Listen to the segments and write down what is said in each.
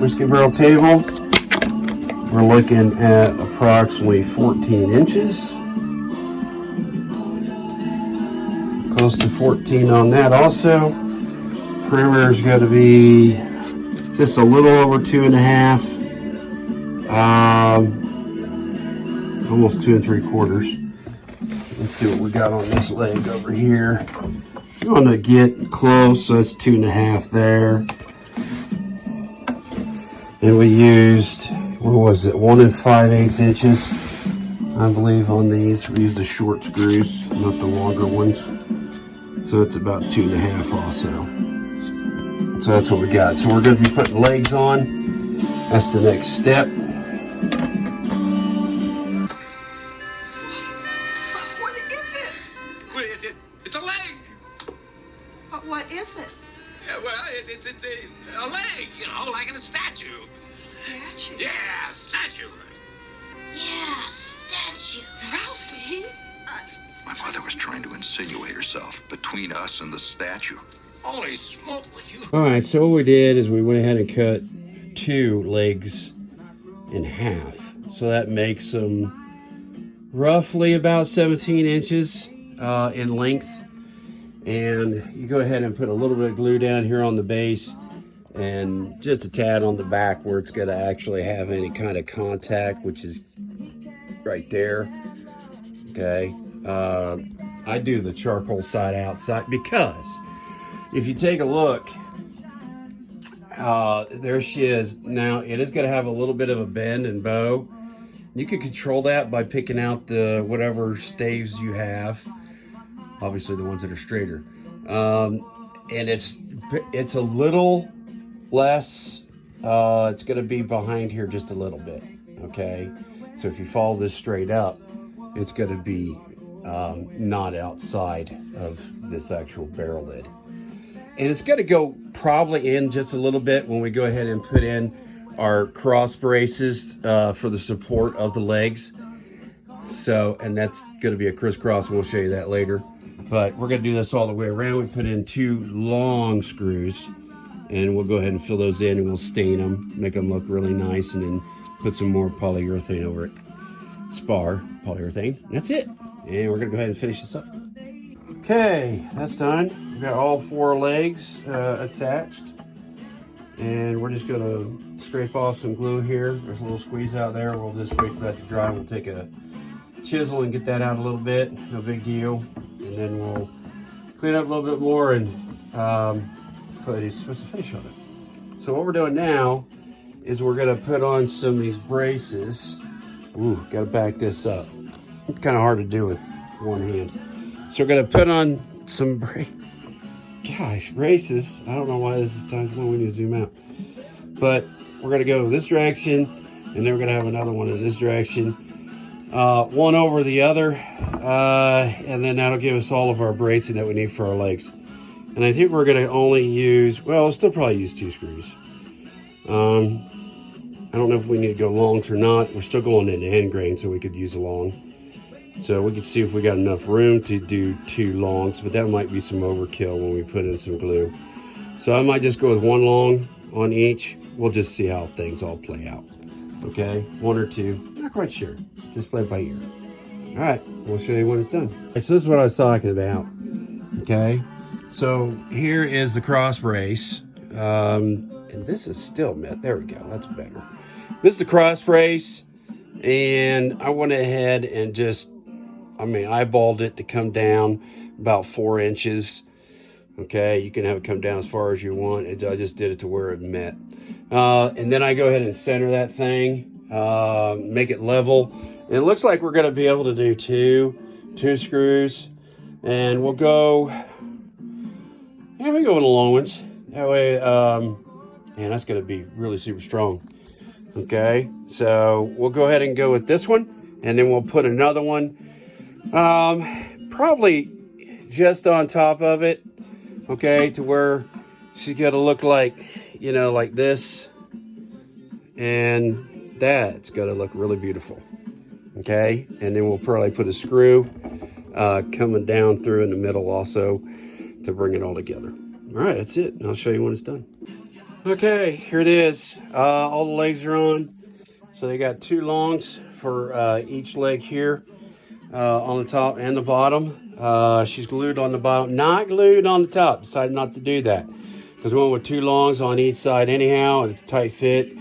whiskey barrel table. We're looking at approximately 14 inches. Close to 14 on that also. Perimeter is going to be just a little over 2.5. Almost 2 3/4. Let's see what we got on this leg over here. I'm going to get close, so it's 2.5 there. And we used, what was it, 1 5/8 inches, I believe, on these. We used the short screws, not the longer ones. So it's about 2.5 also. So that's what we got. So we're going to be putting legs on. That's the next step. What is it? It's a leg. What is it? Yeah, well, it's a leg, you know, like in a statue. Statue? Yeah, statue. Yeah, statue. Ralphie? My mother was trying to insinuate herself between us and the statue. Holy smoke with you. All right, so what we did is we went ahead and cut 2 legs in half. So that makes them roughly about 17 inches in length. And you go ahead and put a little bit of glue down here on the base and just a tad on the back where it's going to actually have any kind of contact, which is right there. Okay. I do the charcoal side outside because if you take a look, there she is. Now it is going to have a little bit of a bend and bow. You can control that by picking out the whatever staves you have. Obviously the ones that are straighter. And it's a little less, it's going to be behind here just a little bit. Okay. So if you follow this straight up, it's going to be not outside of this actual barrel lid. And it's going to go probably in just a little bit when we go ahead and put in our cross braces for the support of the legs. So, and that's going to be a crisscross. We'll show you that later. But we're going to do this all the way around. We put in 2 long screws, and we'll go ahead and fill those in, and we'll stain them, make them look really nice, and then put some more polyurethane over it. Spar polyurethane. That's it. And we're going to go ahead and finish this up. Okay, that's done. We've got all 4 legs attached. And we're just going to scrape off some glue here. There's a little squeeze out there. We'll just wait for that to dry. We'll take a chisel and get that out a little bit. No big deal. And then we'll clean up a little bit more and put a finish on it. So what we're doing now is we're going to put on some of these braces. Ooh, got to back this up. It's kind of hard to do with one hand. So we're going to put on some braces. I don't know why this is times 1. We need to zoom out. But we're going to go this direction, and then we're going to have another one in this direction. One over the other, and then that'll give us all of our bracing that we need for our legs. And I think we're going to only use, well, we'll still probably use 2 screws. I don't know if we need to go longs or not. We're still going into end grain, so we could use a long. So we could see if we got enough room to do 2 longs, but that might be some overkill when we put in some glue. So I might just go with 1 long on each. We'll just see how things all play out. Okay, 1 or 2, not quite sure. Just play it by ear. All right, we'll show you when it's done. Okay, so this is what I was talking about. Okay, so here is the cross brace. And this is still met. There we go, that's better. This is the cross brace. And I went ahead and just, eyeballed it to come down about 4 inches. Okay, you can have it come down as far as you want. I just did it to where it met. And then I go ahead and center that thing, make it level. And it looks like we're going to be able to do two screws. And we'll go, we go with the long ones. That way, man, that's going to be really super strong. Okay, so we'll go ahead and go with this one, and then we'll put another one, probably just on top of it, okay, to where she's got to look like, like this, and that's got to look really beautiful, okay, and then we'll probably put a screw coming down through in the middle also to bring it all together. All right, that's it, and I'll show you when it's done. Okay, here it is. All the legs are on. So they got 2 longs for each leg here on the top and the bottom. She's glued on the bottom, not glued on the top. Decided not to do that because we went with 2 longs on each side anyhow, and it's a tight fit.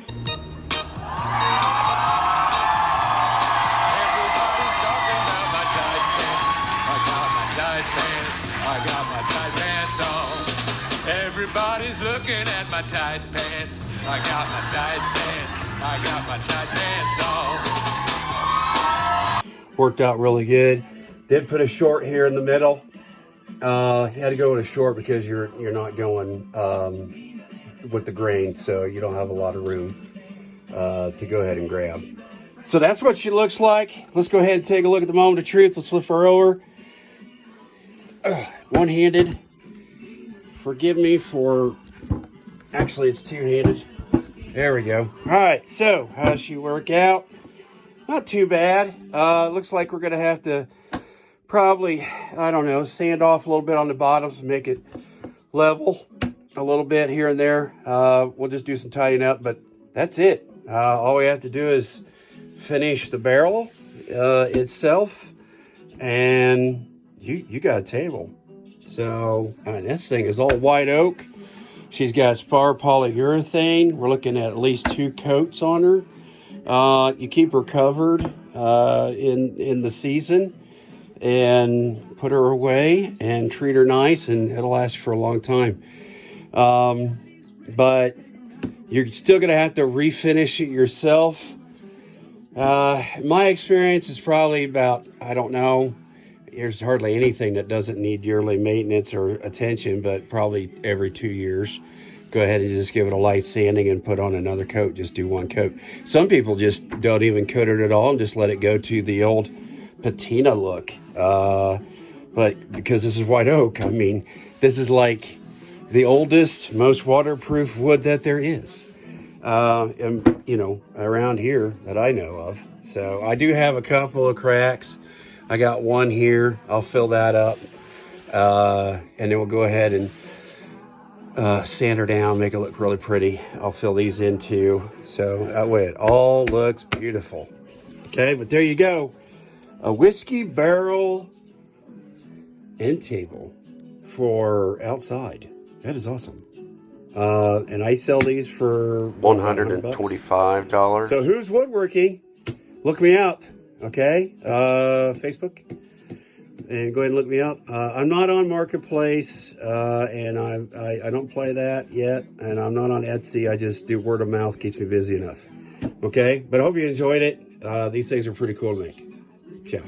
Everybody's looking at my tight pants. I got my tight pants. I got my tight pants on. Worked out really good. Did put a short here in the middle. Had to go with a short because you're not going with the grain, so you don't have a lot of room to go ahead and grab. So that's what she looks like. Let's go ahead and take a look at the moment of truth. Let's flip her over. One-handed. Forgive me for, actually it's 2-handed. There we go. All right, so how does she work out? Not too bad. Looks like we're gonna have to probably, I don't know, sand off a little bit on the bottoms to make it level a little bit here and there. We'll just do some tidying up, but that's it. All we have to do is finish the barrel itself, and you got a table. So this thing is all white oak. She's got spar polyurethane. We're looking at least 2 coats on her. You keep her covered in the season and put her away and treat her nice, and it'll last for a long time. But you're still going to have to refinish it yourself. My experience is probably about, I don't know, there's hardly anything that doesn't need yearly maintenance or attention, but probably every 2 years. Go ahead and just give it a light sanding and put on another coat. Just do 1 coat. Some people just don't even coat it at all and just let it go to the old patina look. But because this is white oak, I mean, this is like the oldest, most waterproof wood that there is. And, you know, around here that I know of. So I do have a couple of cracks. I got 1 here. I'll fill that up. And then we'll go ahead and sand her down, make it look really pretty. I'll fill these in too. So that way it all looks beautiful. Okay, but there you go. A whiskey barrel end table for outside. That is awesome. And I sell these for $125. So who's woodworking? Look me up. Okay, Facebook, and go ahead and look me up. I'm not on Marketplace, and I don't play that yet, and I'm not on Etsy. I just do word of mouth, keeps me busy enough. Okay, but I hope you enjoyed it. These things are pretty cool to make. Ciao.